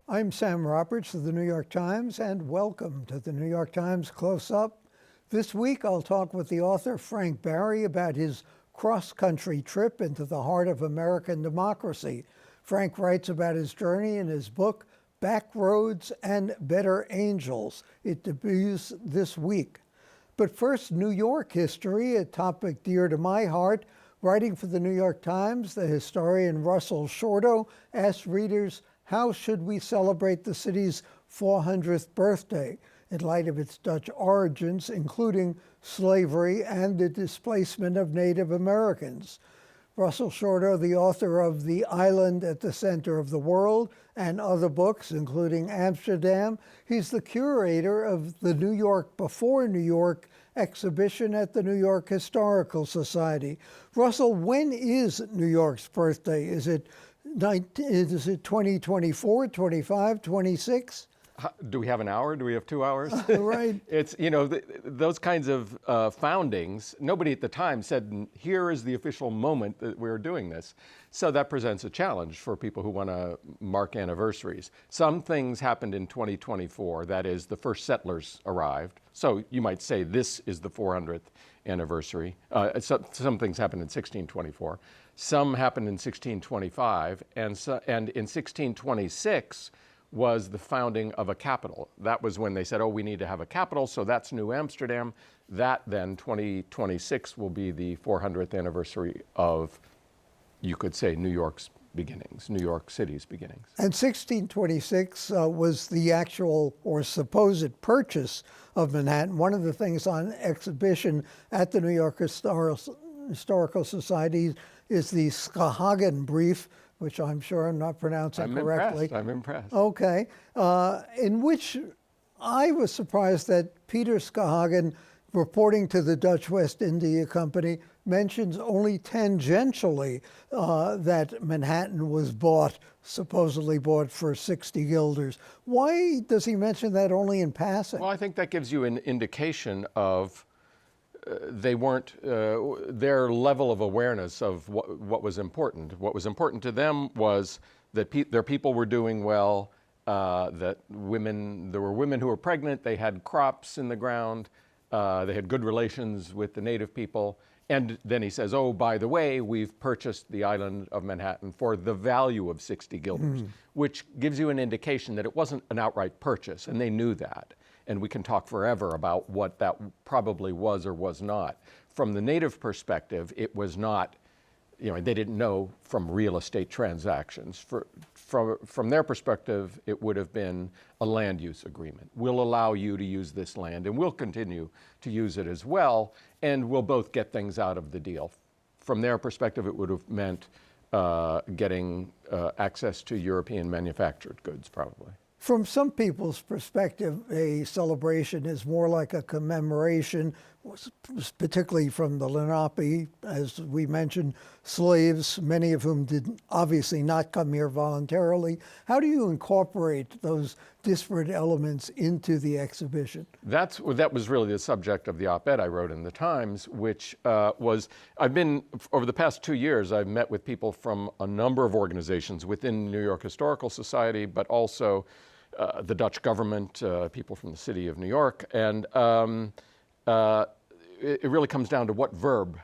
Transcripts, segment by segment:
I'm Sam Roberts of the New York Times, and welcome to the New York Times Close-Up. This week, I'll talk with the author Frank Barry about his cross-country trip into the heart of American democracy. Frank writes about his journey in his book, Backroads and Better Angels. It debuts this week. But first, New York history, a topic dear to my heart. Writing for the New York Times, the historian Russell Shorto asked readers, how should we celebrate the city's 400th birthday in light of its Dutch origins, including slavery and the displacement of Native Americans? Russell Shorto, the author of The Island at the Center of the World and other books, including Amsterdam, he's the curator of the New York Before New York exhibition at the New York Historical Society. Russell, when is New York's birthday? Is it 2024, 25, 26? Do we have an hour? Do we have 2 hours? Right. It's, those kinds of foundings, nobody at the time said, here is the official moment that we're doing this. So that presents a challenge for people who want to mark anniversaries. Some things happened in 2024, that is, the first settlers arrived. So you might say this is the 400th anniversary. Some things happened in 1624. Some happened in 1625, and in 1626, was the founding of a capital. That was when they said, oh, we need to have a capital, so that's New Amsterdam. That then, 2026, will be the 400th anniversary of, you could say, New York's beginnings, New York City's beginnings. And 1626 was the actual or supposed purchase of Manhattan. One of the things on exhibition at the New York Historical Society is the Skahagen Brief, which I'm sure I'm not pronouncing correctly. I'm impressed. Okay. In which I was surprised that Peter Skahagen, reporting to the Dutch West India Company, mentions only tangentially that Manhattan was supposedly bought for 60 guilders. Why does he mention that only in passing? Well, I think that gives you an indication of they weren't, their level of awareness of what was important. What was important to them was that their people were doing well, that there were women who were pregnant, they had crops in the ground, they had good relations with the native people. And then he says, oh, by the way, we've purchased the island of Manhattan for the value of 60 guilders, which gives you an indication that it wasn't an outright purchase, and they knew that. And we can talk forever about what that probably was or was not. From the native perspective, it was not, they didn't know from real estate transactions. From their perspective, it would have been a land use agreement. We'll allow you to use this land, and we'll continue to use it as well, and we'll both get things out of the deal. From their perspective, it would have meant getting access to European manufactured goods, probably. From some people's perspective, a celebration is more like a commemoration, particularly from the Lenape, as we mentioned, slaves, many of whom did obviously not come here voluntarily. How do you incorporate those disparate elements into the exhibition? That was really the subject of the op-ed I wrote in the Times, which over the past 2 years, I've met with people from a number of organizations within the New York Historical Society, but also the Dutch government, people from the city of New York, and it really comes down to what verb,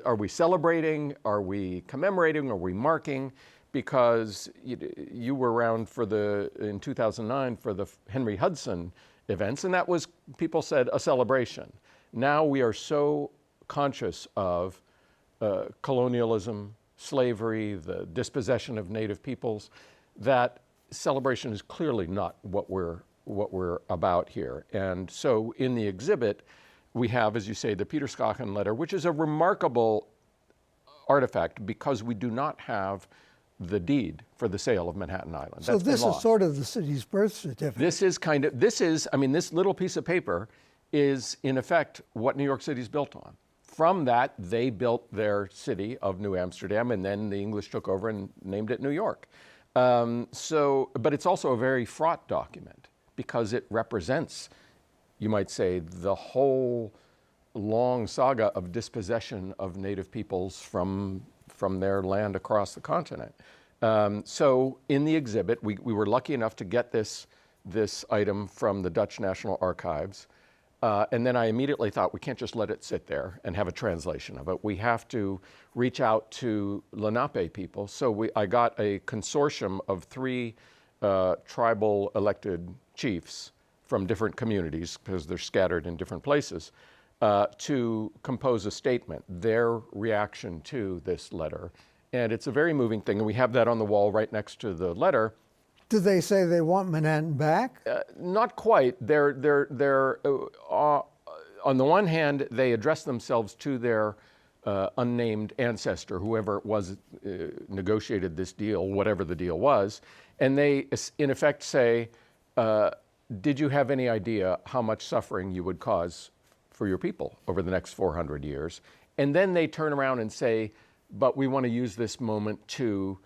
are we celebrating, are we commemorating, are we marking? Because you were around in 2009 for the Henry Hudson events, and that was, people said, a celebration. Now we are so conscious of colonialism, slavery, the dispossession of native peoples, that celebration is clearly not what we're about here. And so in the exhibit, we have, as you say, the Peter Skahagen letter, which is a remarkable artifact because we do not have the deed for the sale of Manhattan Island. So this is sort of the city's birth certificate. This little piece of paper is in effect what New York City is built on. From that, they built their city of New Amsterdam, and then the English took over and named it New York. But it's also a very fraught document because it represents, you might say, the whole long saga of dispossession of native peoples from their land across the continent. So in the exhibit, we were lucky enough to get this item from the Dutch National Archives. And then I immediately thought, we can't just let it sit there and have a translation of it. We have to reach out to Lenape people. So I got a consortium of 3 tribal elected chiefs from different communities, because they're scattered in different places, to compose a statement, their reaction to this letter. And it's a very moving thing. And we have that on the wall right next to the letter. Do they say they want Manhattan back? Not quite. They're on the one hand, they address themselves to their unnamed ancestor, whoever it was negotiated this deal, whatever the deal was, and they, in effect, say, did you have any idea how much suffering you would cause for your people over the next 400 years? And then they turn around and say, but we want to use this moment to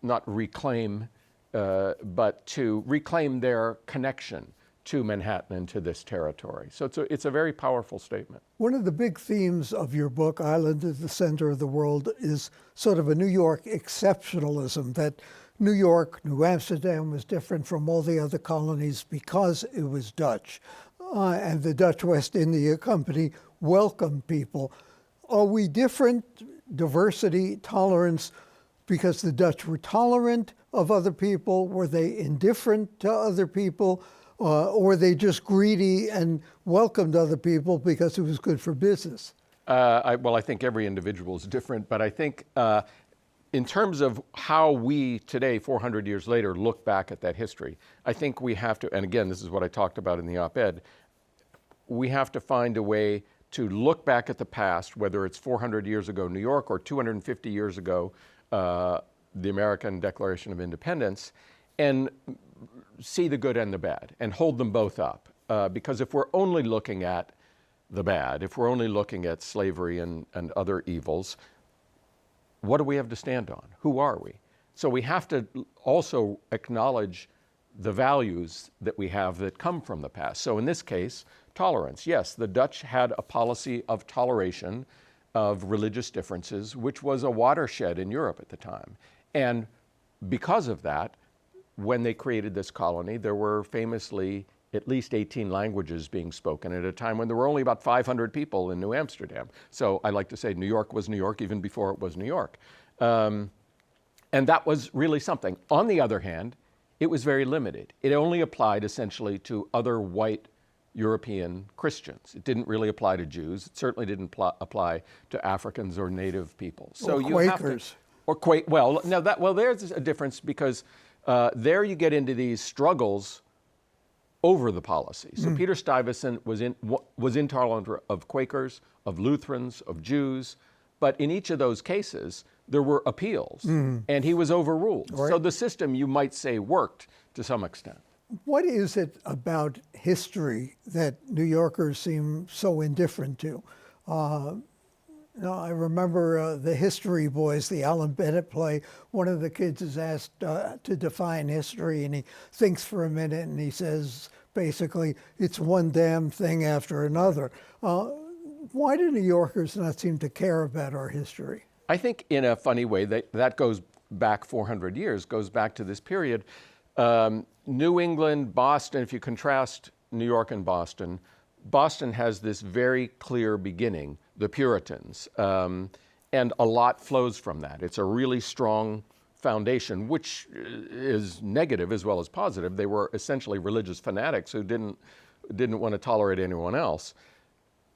not reclaim, but to reclaim their connection to Manhattan and to this territory. So it's a very powerful statement. One of the big themes of your book, Island at the Center of the World, is sort of a New York exceptionalism, that New York, New Amsterdam was different from all the other colonies because it was Dutch. And the Dutch West India Company welcomed people. Are we different, diversity, tolerance, because the Dutch were tolerant of other people? Were they indifferent to other people? Or were they just greedy and welcomed other people because it was good for business? I think every individual is different, but I think in terms of how we today, 400 years later, look back at that history, I think we have to, and again, this is what I talked about in the op-ed, we have to find a way to look back at the past, whether it's 400 years ago New York or 250 years ago the American Declaration of Independence, and see the good and the bad and hold them both up. Because if we're only looking at the bad, if we're only looking at slavery and other evils, what do we have to stand on? Who are we? So we have to also acknowledge the values that we have that come from the past. So in this case, tolerance. Yes, the Dutch had a policy of toleration of religious differences, which was a watershed in Europe at the time. And because of that, when they created this colony, there were famously at least 18 languages being spoken at a time when there were only about 500 people in New Amsterdam. So I like to say New York was New York even before it was New York. And that was really something. On the other hand, it was very limited. It only applied essentially to other white European Christians. It didn't really apply to Jews. It certainly didn't apply to Africans or Native people. So or you Quakers. have to, or there's a difference, because there you get into these struggles over the policy. So Peter Stuyvesant was intolerant of Quakers, of Lutherans, of Jews, but in each of those cases, there were appeals, and he was overruled. Right. So the system, you might say, worked to some extent. What is it about history that New Yorkers seem so indifferent to? I remember the History Boys, the Alan Bennett play. One of the kids is asked to define history, and he thinks for a minute, and he says, basically, it's one damn thing after another. Why do New Yorkers not seem to care about our history? I think in a funny way that goes back 400 years, goes back to this period. New England, Boston, if you contrast New York and Boston, Boston has this very clear beginning, the Puritans, and a lot flows from that. It's a really strong foundation, which is negative as well as positive. They were essentially religious fanatics who didn't want to tolerate anyone else.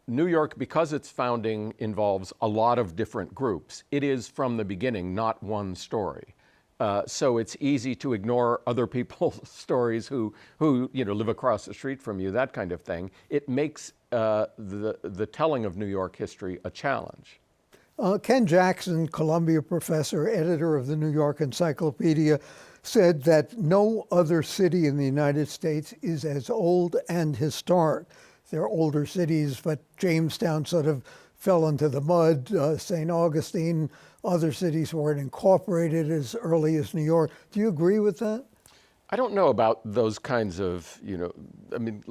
New York, because its founding involves a lot of different groups, it is from the beginning not one story. So it's easy to ignore other people's stories who live across the street from you, that kind of thing. It makes the telling of New York history a challenge. Ken Jackson, Columbia professor, editor of the New York Encyclopedia, said that no other city in the United States is as old and historic. There are older cities, but Jamestown sort of fell into the mud. St. Augustine, other cities weren't incorporated as early as New York. Do you agree with that? I don't know about those kinds of, I mean,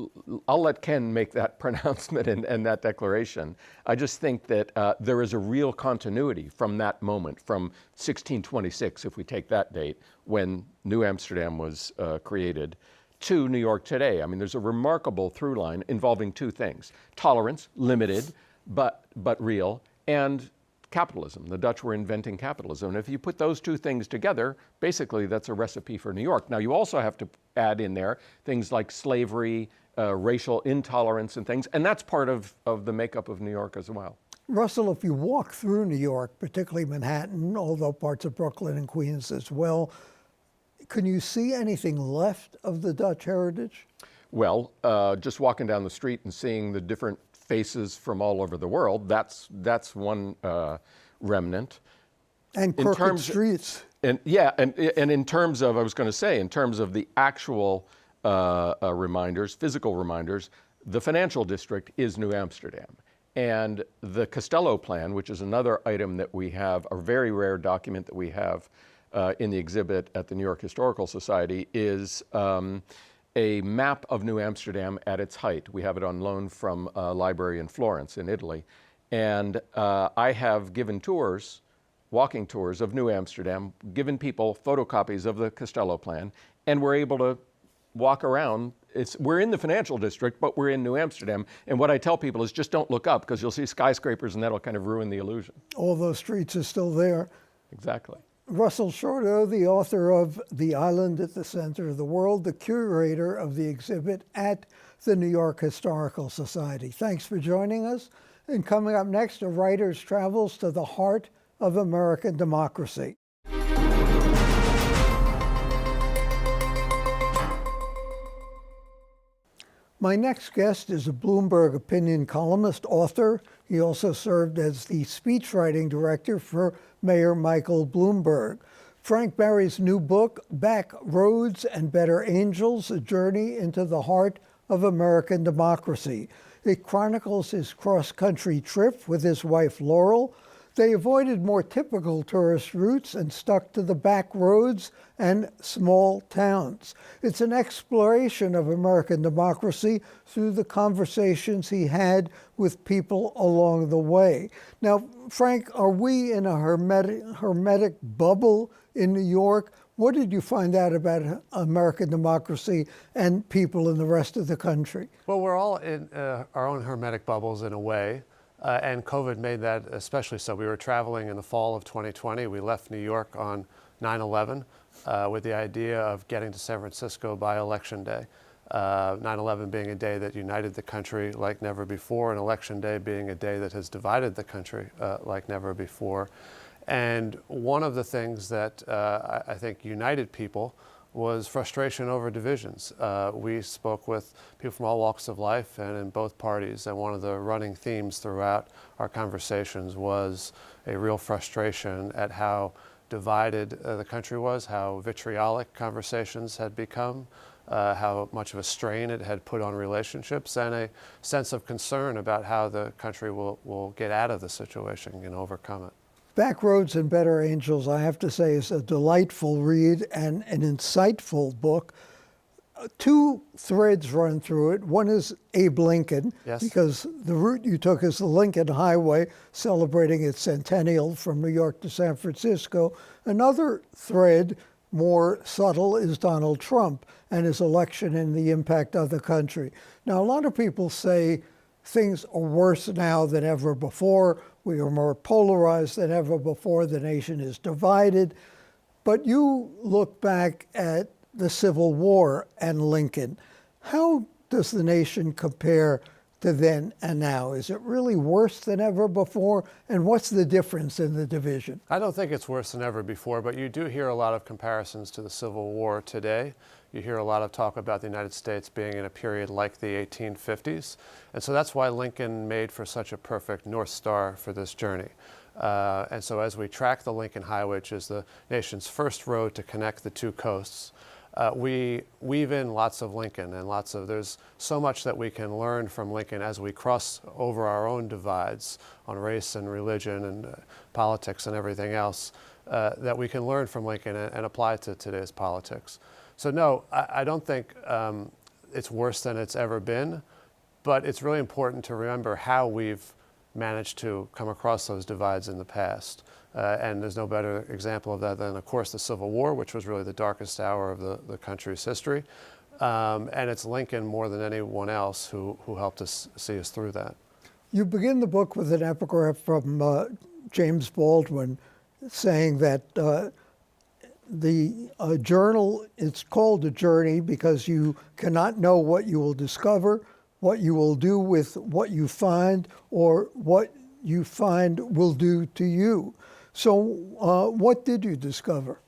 I'll let Ken make that pronouncement and that declaration. I just think that there is a real continuity from that moment, from 1626, if we take that date, when New Amsterdam was created, to New York today. I mean, there's a remarkable through line involving two things: tolerance, limited, but real, and capitalism. The Dutch were inventing capitalism. And if you put those two things together, basically that's a recipe for New York. Now, you also have to add in there things like slavery, racial intolerance and things, and that's part of the makeup of New York as well. Russell, if you walk through New York, particularly Manhattan, although parts of Brooklyn and Queens as well, can you see anything left of the Dutch heritage? Well, just walking down the street and seeing the different faces from all over the world, that's one remnant. And crooked streets. And in terms of, I was going to say, in terms of the actual reminders, physical reminders, the financial district is New Amsterdam. And the Costello Plan, which is another item that we have, a very rare document that we have in the exhibit at the New York Historical Society, is a map of New Amsterdam at its height. We have it on loan from a library in Florence in Italy. And I have given tours, walking tours of New Amsterdam, given people photocopies of the Costello Plan, and we're able to walk around. We're in the financial district, but we're in New Amsterdam. And what I tell people is just don't look up, because you'll see skyscrapers and that'll kind of ruin the illusion. All those streets are still there. Exactly. Russell Shorto, the author of The Island at the Center of the World, the curator of the exhibit at the New York Historical Society. Thanks for joining us. And coming up next, a writer's travels to the heart of American democracy. My next guest is a Bloomberg opinion columnist, author. He also served as the speechwriting director for Mayor Michael Bloomberg. Frank Barry's new book, Back Roads and Better Angels, A Journey into the Heart of American Democracy. It chronicles his cross-country trip with his wife, Laurel. They avoided more typical tourist routes and stuck to the back roads and small towns. It's an exploration of American democracy through the conversations he had with people along the way. Now, Frank, are we in a hermetic bubble in New York? What did you find out about American democracy and people in the rest of the country? Well, we're all in our own hermetic bubbles in a way. And COVID made that especially so. We were traveling in the fall of 2020. We left New York on 9/11 with the idea of getting to San Francisco by Election Day. 9/11 being a day that united the country like never before, and Election Day being a day that has divided the country like never before. And one of the things that I think united people was frustration over divisions. We spoke with people from all walks of life and in both parties, and one of the running themes throughout our conversations was a real frustration at how divided the country was, how vitriolic conversations had become, how much of a strain it had put on relationships, and a sense of concern about how the country will get out of the situation and overcome it. Back Roads and Better Angels, I have to say, is a delightful read and an insightful book. Two threads run through it. One is Abe Lincoln, yes, because the route you took is the Lincoln Highway, celebrating its centennial from New York to San Francisco. Another thread, more subtle, is Donald Trump and his election and the impact on the country. Now, a lot of people say things are worse now than ever before. We are more polarized than ever before. The nation is divided. But you look back at the Civil War and Lincoln. How does the nation compare to then and now? Is it really worse than ever before? And what's the difference in the division? I don't think it's worse than ever before, but you do hear a lot of comparisons to the Civil War today. You hear a lot of talk about the United States being in a period like the 1850s. And so that's why Lincoln made for such a perfect North Star for this journey. And so as we track the Lincoln Highway, which is the nation's first road to connect the two coasts, we weave in lots of Lincoln and there's so much that we can learn from Lincoln as we cross over our own divides on race and religion and politics and everything else that we can learn from Lincoln and apply to today's politics. So no, I don't think it's worse than it's ever been, but it's really important to remember how we've managed to come across those divides in the past. And there's no better example of that than, of course, the Civil War, which was really the darkest hour of the country's history. And it's Lincoln more than anyone else who helped us see us through that. You begin the book with an epigraph from James Baldwin saying that the journal, it's called a journey because you cannot know what you will discover, what you will do with what you find, or what you find will do to you. So what did you discover?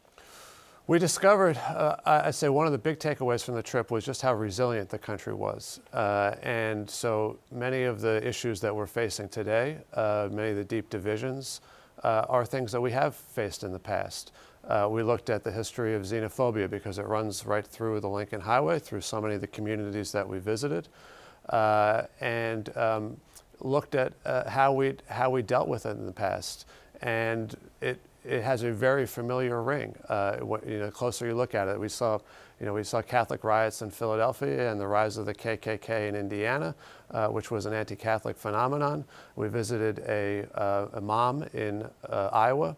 We discovered, I'd say one of the big takeaways from the trip was just how resilient the country was. And so many of the issues that we're facing today, many of the deep divisions, are things that we have faced in the past. We looked at the history of xenophobia because it runs right through the Lincoln Highway, through so many of the communities that we visited, and looked at how we dealt with it in the past. And it has a very familiar ring. The closer you look at it, we saw Catholic riots in Philadelphia and the rise of the KKK in Indiana, which was an anti-Catholic phenomenon. We visited a mom in Iowa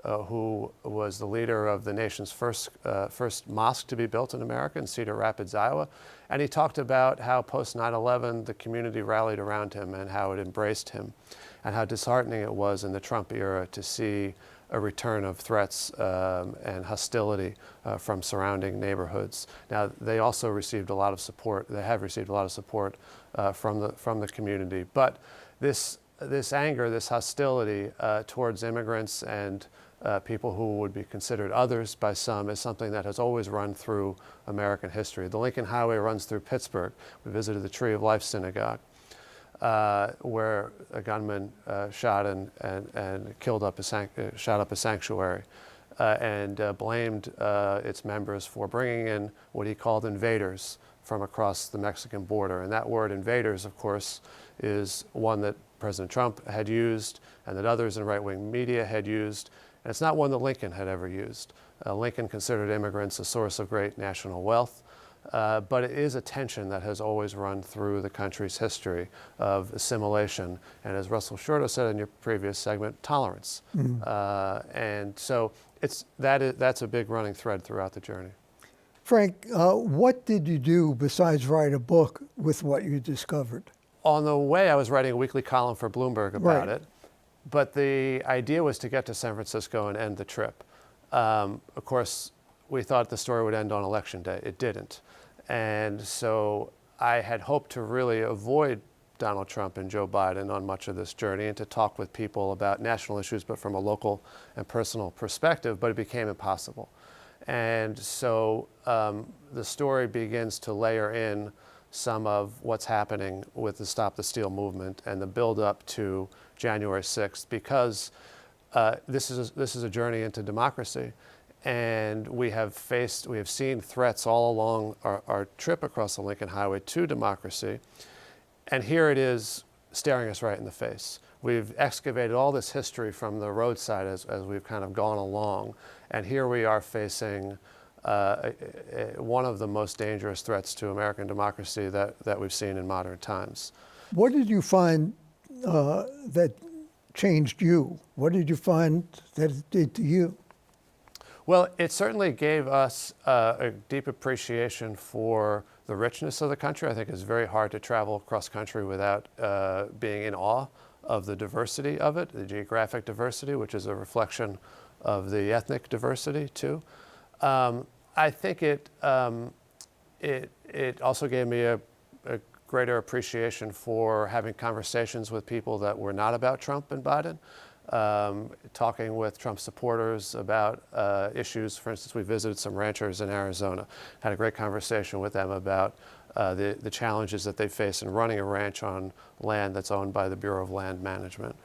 who was the leader of the nation's first mosque to be built in America in Cedar Rapids, Iowa. And he talked about how post 9/11 the community rallied around him and how it embraced him, and how disheartening it was in the Trump era to see a return of threats and hostility from surrounding neighborhoods. Now, they also received a lot of support. They have received a lot of support from the community. But this anger, this hostility towards immigrants and people who would be considered others by some is something that has always run through American history. The Lincoln Highway runs through Pittsburgh. We visited the Tree of Life Synagogue, where a gunman shot up a sanctuary and blamed its members for bringing in what he called invaders from across the Mexican border. And that word invaders, of course, is one that President Trump had used and that others in right-wing media had used. And it's not one that Lincoln had ever used. Lincoln considered immigrants a source of great national wealth. But it is a tension that has always run through the country's history of assimilation, and as Russell Shorto said in your previous segment, tolerance. And so that's a big running thread throughout the journey. Frank, what did you do besides write a book with what you discovered? On the way, I was writing a weekly column for Bloomberg about it, but the idea was to get to San Francisco and end the trip. Of course, we thought the story would end on Election Day. It didn't. And so I had hoped to really avoid Donald Trump and Joe Biden on much of this journey and to talk with people about national issues, but from a local and personal perspective, but it became impossible. And so the story begins to layer in some of what's happening with the Stop the Steal movement and the build up to January 6th, because this is a journey into democracy. And we have seen threats all along our trip across the Lincoln Highway to democracy. And here it is staring us right in the face. We've excavated all this history from the roadside as we've kind of gone along. And here we are facing one of the most dangerous threats to American democracy that we've seen in modern times. What did you find that changed you? What did you find that it did to you? Well, it certainly gave us a deep appreciation for the richness of the country. I think it's very hard to travel across country without being in awe of the diversity of it, the geographic diversity, which is a reflection of the ethnic diversity too. I think it also gave me a greater appreciation for having conversations with people that were not about Trump and Biden. Talking with Trump supporters about issues. For instance, we visited some ranchers in Arizona, had a great conversation with them about the challenges that they face in running a ranch on land that's owned by the Bureau of Land Management.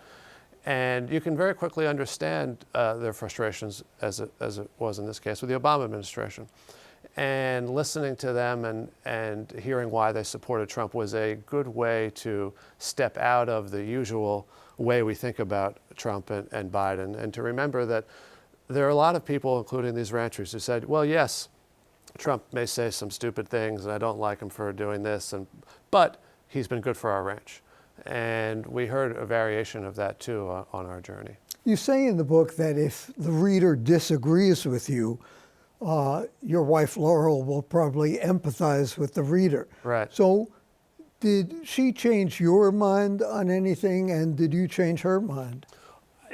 And you can very quickly understand their frustrations, as it was in this case with the Obama administration. And listening to them and hearing why they supported Trump was a good way to step out of the usual way we think about Trump and Biden, and to remember that there are a lot of people, including these ranchers, who said, well, yes, Trump may say some stupid things, and I don't like him for doing this, but he's been good for our ranch. And we heard a variation of that too on our journey. You say in the book that if the reader disagrees with you, your wife Laurel will probably empathize with the reader. Right. So did she change your mind on anything, and did you change her mind?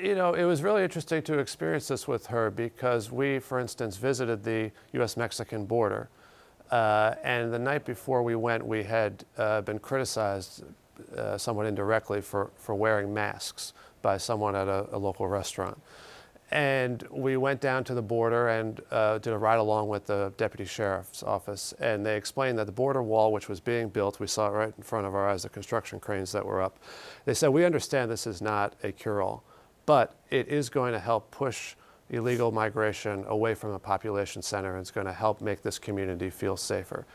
You know, it was really interesting to experience this with her because we, for instance, visited the U.S.-Mexican border. And the night before we went, we had been criticized somewhat indirectly for wearing masks by someone at a local restaurant. And we went down to the border and did a ride-along with the deputy sheriff's office. And they explained that the border wall, which was being built, we saw it right in front of our eyes, the construction cranes that were up. They said, we understand this is not a cure-all, but it is going to help push illegal migration away from a population center, and it's going to help make this community feel safer.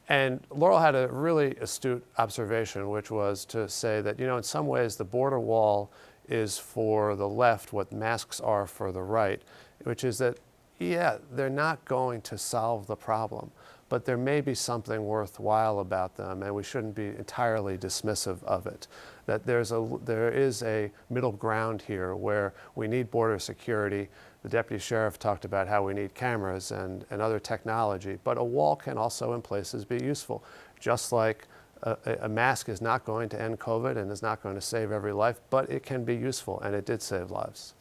And Laurel had a really astute observation, which was to say that, you know, in some ways the border wall is for the left what masks are for the right, which is that, yeah, they're not going to solve the problem, but there may be something worthwhile about them, and we shouldn't be entirely dismissive of it. That there is a middle ground here where we need border security. The deputy sheriff talked about how we need cameras and other technology, but a wall can also in places be useful. Just like a mask is not going to end COVID and is not going to save every life, but it can be useful, and it did save lives.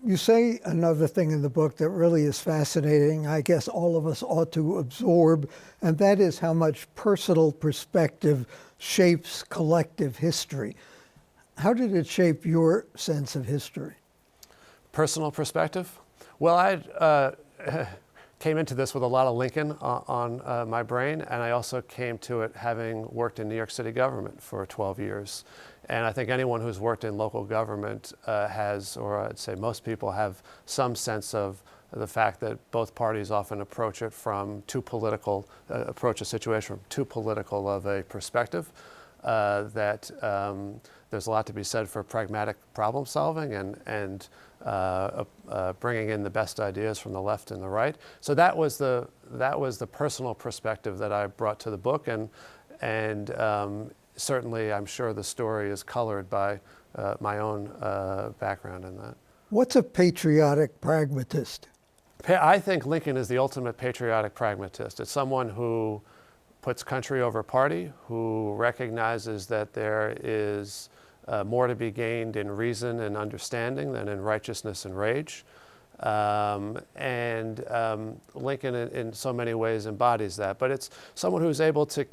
You say another thing in the book that really is fascinating, I guess all of us ought to absorb, and that is how much personal perspective shapes collective history. How did it shape your sense of history? Personal perspective? Well, I came into this with a lot of Lincoln on my brain, and I also came to it having worked in New York City government for 12 years. And I think anyone who's worked in local government has, or I'd say most people have some sense of the fact that both parties often approach it from approach a situation from too political of a perspective. That there's a lot to be said for pragmatic problem solving and bringing in the best ideas from the left and the right. So that was the personal perspective that I brought to the book, and certainly I'm sure the story is colored by my own background in that. What's a patriotic pragmatist? I think Lincoln is the ultimate patriotic pragmatist. It's someone who puts country over party, who recognizes that there is more to be gained in reason and understanding than in righteousness and rage. Lincoln in so many ways embodies that, but it's someone who's able to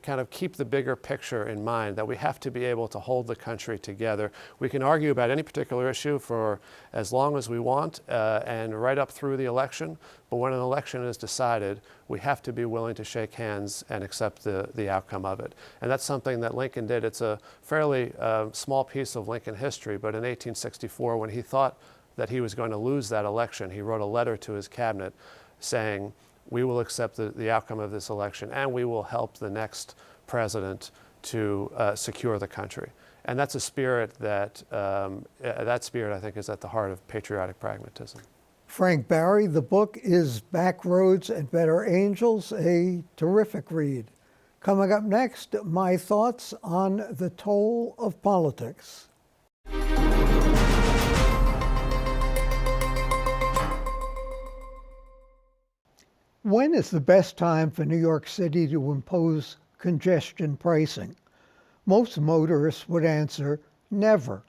kind of keep the bigger picture in mind, that we have to be able to hold the country together. We can argue about any particular issue for as long as we want and right up through the election, but when an election is decided, we have to be willing to shake hands and accept the outcome of it. And that's something that Lincoln did. It's a fairly small piece of Lincoln history, but in 1864, when he thought that he was going to lose that election, he wrote a letter to his cabinet saying, we will accept the outcome of this election and we will help the next president to secure the country. And that's a spirit that spirit I think is at the heart of patriotic pragmatism. Frank Barry, the book is Back Roads and Better Angels, a terrific read. Coming up next, my thoughts on the toll of politics. When is the best time for New York City to impose congestion pricing? Most motorists would answer, never.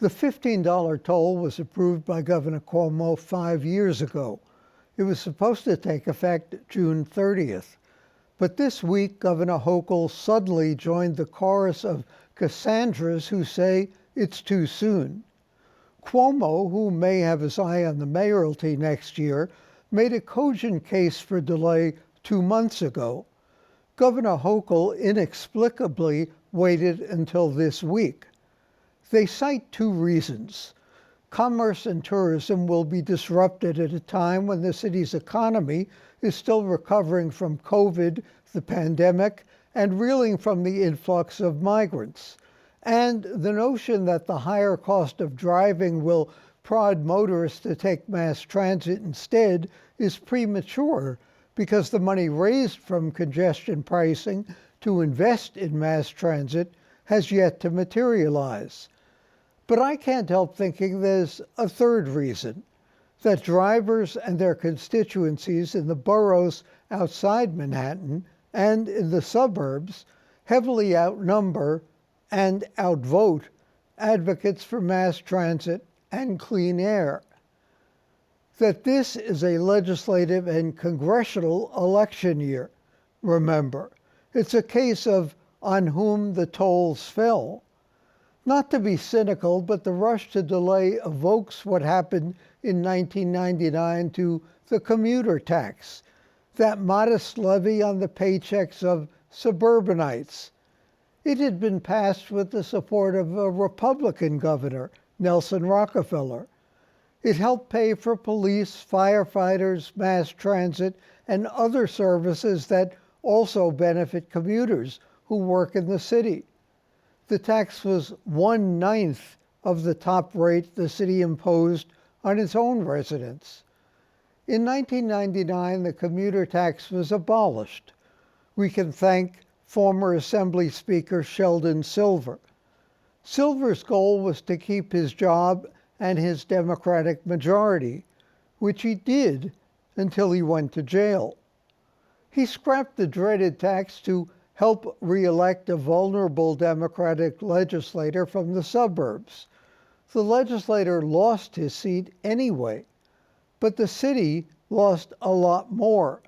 The $15 toll was approved by Governor Cuomo 5 years ago. It was supposed to take effect June 30th. But this week, Governor Hochul suddenly joined the chorus of Cassandras who say it's too soon. Cuomo, who may have his eye on the mayoralty next year, made a cogent case for delay 2 months ago. Governor Hochul inexplicably waited until this week. They cite 2 reasons. Commerce and tourism will be disrupted at a time when the city's economy is still recovering from COVID, the pandemic, and reeling from the influx of migrants. And the notion that the higher cost of driving will prod motorists to take mass transit instead is premature, because the money raised from congestion pricing to invest in mass transit has yet to materialize. But I can't help thinking there's a third reason, that drivers and their constituencies in the boroughs outside Manhattan and in the suburbs heavily outnumber and outvote advocates for mass transit and clean air. That this is a legislative and congressional election year, remember. It's a case of on whom the tolls fell. Not to be cynical, but the rush to delay evokes what happened in 1999 to the commuter tax, that modest levy on the paychecks of suburbanites. It had been passed with the support of a Republican governor, Nelson Rockefeller. It helped pay for police, firefighters, mass transit, and other services that also benefit commuters who work in the city. The tax was 1/9 of the top rate the city imposed on its own residents. In 1999, the commuter tax was abolished. We can thank former Assembly Speaker Sheldon Silver. Silver's goal was to keep his job and his Democratic majority, which he did until he went to jail. He scrapped the dreaded tax to help re-elect a vulnerable Democratic legislator from the suburbs. The legislator lost his seat anyway, but the city lost a lot more,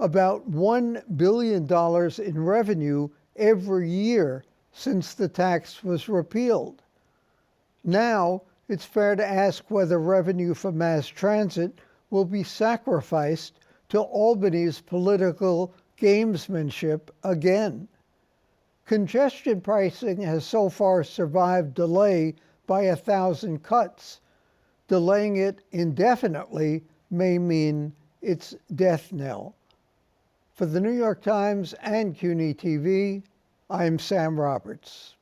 about $1 billion in revenue every year since the tax was repealed. Now, it's fair to ask whether revenue from mass transit will be sacrificed to Albany's political gamesmanship again. Congestion pricing has so far survived delay by 1,000 cuts. Delaying it indefinitely may mean its death knell. For the New York Times and CUNY TV, I'm Sam Roberts.